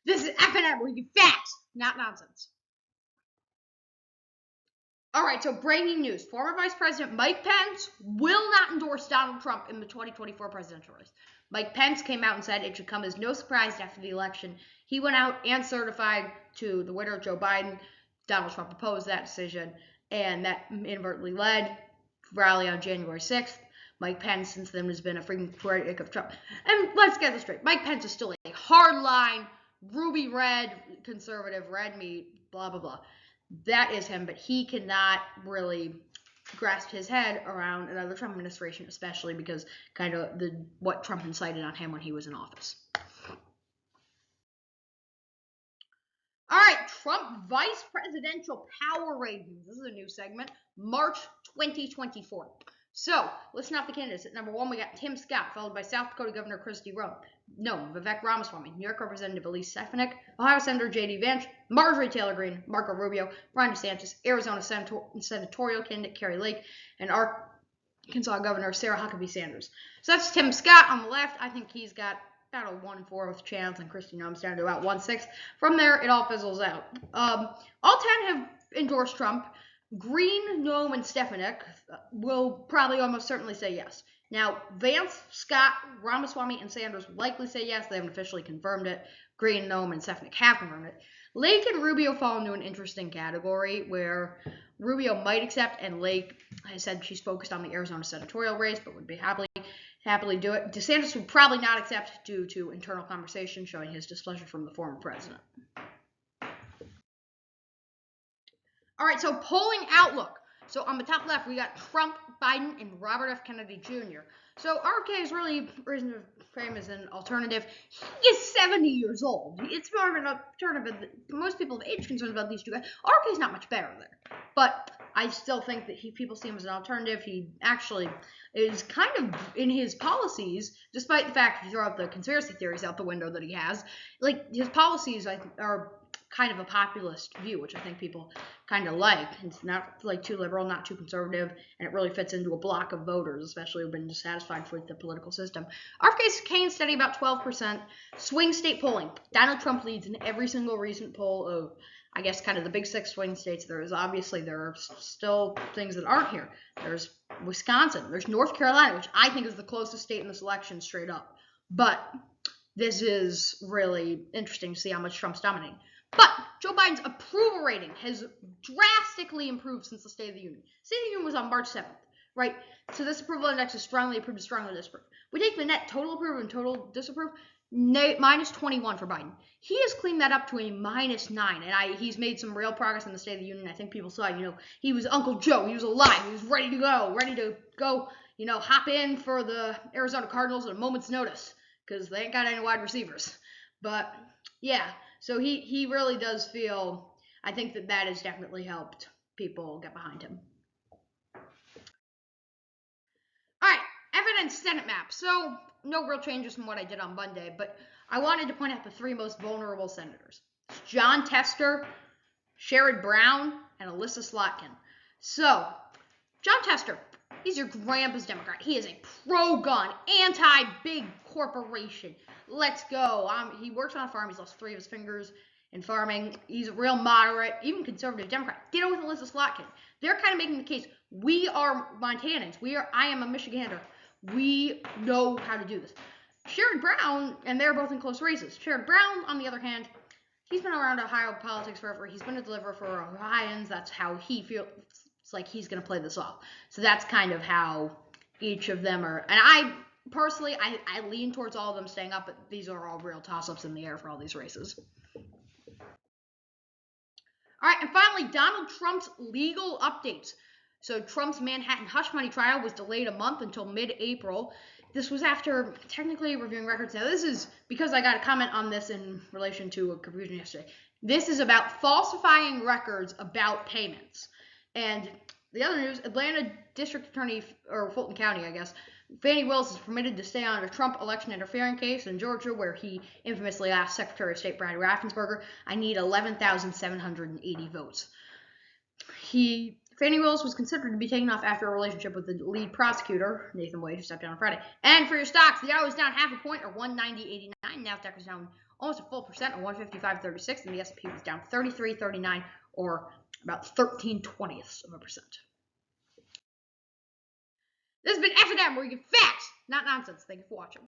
This is FNN, where you get facts, not nonsense. All right, so breaking news. Former Vice President Mike Pence will not endorse Donald Trump in the 2024 presidential race. Mike Pence came out and said it should come as no surprise after the election. He went out and certified to the winner, Joe Biden. Donald Trump opposed that decision, and that inadvertently led to the rally on January 6th. Mike Pence, since then, has been a freaking critic of Trump. And let's get this straight. Mike Pence is still a hardline, ruby red, conservative, red meat, blah, blah, blah. That is him, but he cannot really grasp his head around another Trump administration, especially because kind of what Trump incited on him when he was in office. All right, Trump vice presidential power ratings. This is a new segment, March 2024. So, listen off the candidates. At number 1, we got Tim Scott, followed by South Dakota Governor Vivek Ramaswamy, New York Representative Elise Stefanik, Ohio Senator J.D. Vance, Marjorie Taylor Greene, Marco Rubio, Ron DeSantis, Arizona Senatorial candidate Kari Lake, and Arkansas Governor Sarah Huckabee Sanders. So that's Tim Scott on the left. I think he's got about a 1/4 chance, and Kristi Noem's down to about 1/6. From there, it all fizzles out. All 10 have endorsed Trump. Greene, Noem, and Stefanik will probably almost certainly say yes. Now, Vance, Scott, Ramaswamy, and Sanders will likely say yes. They haven't officially confirmed it. Greene, Noem, and Stefanik have confirmed it. Lake and Rubio fall into an interesting category where Rubio might accept, and Lake has said she's focused on the Arizona senatorial race, but would be happily do it. DeSantis would probably not accept due to internal conversation showing his displeasure from the former president. All right, so polling outlook. So on the top left, we got Trump, Biden, and Robert F. Kennedy Jr. So RFK is really risen to fame as an alternative. He is 70 years old. It's more of an alternative. Most people have age concerns about these two guys. RFK is not much better there. But I still think that people see him as an alternative. He actually is kind of, in his policies, despite the fact that you throw out the conspiracy theories out the window that he has, like, his policies are kind of a populist view, which I think people kind of like. It's not like too liberal, not too conservative, and it really fits into a block of voters, especially who've been dissatisfied with the political system. RFK's came steady about 12%. Swing state polling. Donald Trump leads in every single recent poll of, I guess, kind of the big 6 swing states. There are still things that aren't here. There's Wisconsin. There's North Carolina, which I think is the closest state in this election straight up. But this is really interesting to see how much Trump's dominating. But Joe Biden's approval rating has drastically improved since the State of the Union. State of the Union was on March 7th, right? So this approval index is strongly approved to strongly disapproved. We take the net total approve and total disapprove, minus 21 for Biden. He has cleaned that up to a minus 9, and he's made some real progress in the State of the Union. I think people saw, he was Uncle Joe. He was alive. He was ready to go, hop in for the Arizona Cardinals at a moment's notice because they ain't got any wide receivers. But, yeah. So he really does feel, I think that has definitely helped people get behind him. All right, FNN Senate map. So no real changes from what I did on Monday, but I wanted to point out the 3 most vulnerable senators. Jon Tester, Sherrod Brown, and Alyssa Slotkin. So, Jon Tester, he's your grandpa's Democrat. He is a pro-gun, anti-big corporation. Let's go. He works on a farm. He's lost 3 of his fingers in farming. He's a real moderate, even conservative Democrat. Ditto with Alyssa Slotkin. They're kind of making the case. We are Montanans. I am a Michigander. We know how to do this. Sherrod Brown, and they're both in close races. Sherrod Brown, on the other hand, he's been around Ohio politics forever. He's been a deliverer for Ohioans. That's how he feels like he's going to play this off. So that's kind of how each of them are. And personally, I lean towards all of them staying up, but these are all real toss-ups in the air for all these races. All right, and finally, Donald Trump's legal updates. So Trump's Manhattan hush money trial was delayed a month until mid-April. This was after technically reviewing records. Now, this is because I got a comment on this in relation to a confusion yesterday. This is about falsifying records about payments. And the other news, Atlanta District Attorney, or Fulton County, I guess, Fani Willis is permitted to stay on a Trump election interfering case in Georgia, where he infamously asked Secretary of State Brad Raffensperger, I need 11,780 votes. Fannie Willis was considered to be taken off after a relationship with the lead prosecutor, Nathan Wade, who stepped down on Friday. And for your stocks, the Dow was down half a point, or 190.89. Nasdaq was down almost a full percent, or 155.36, and the S&P was down 33.39, or about 13/20ths of a percent. This has been FNN, where you get facts, not nonsense. Thank you for watching.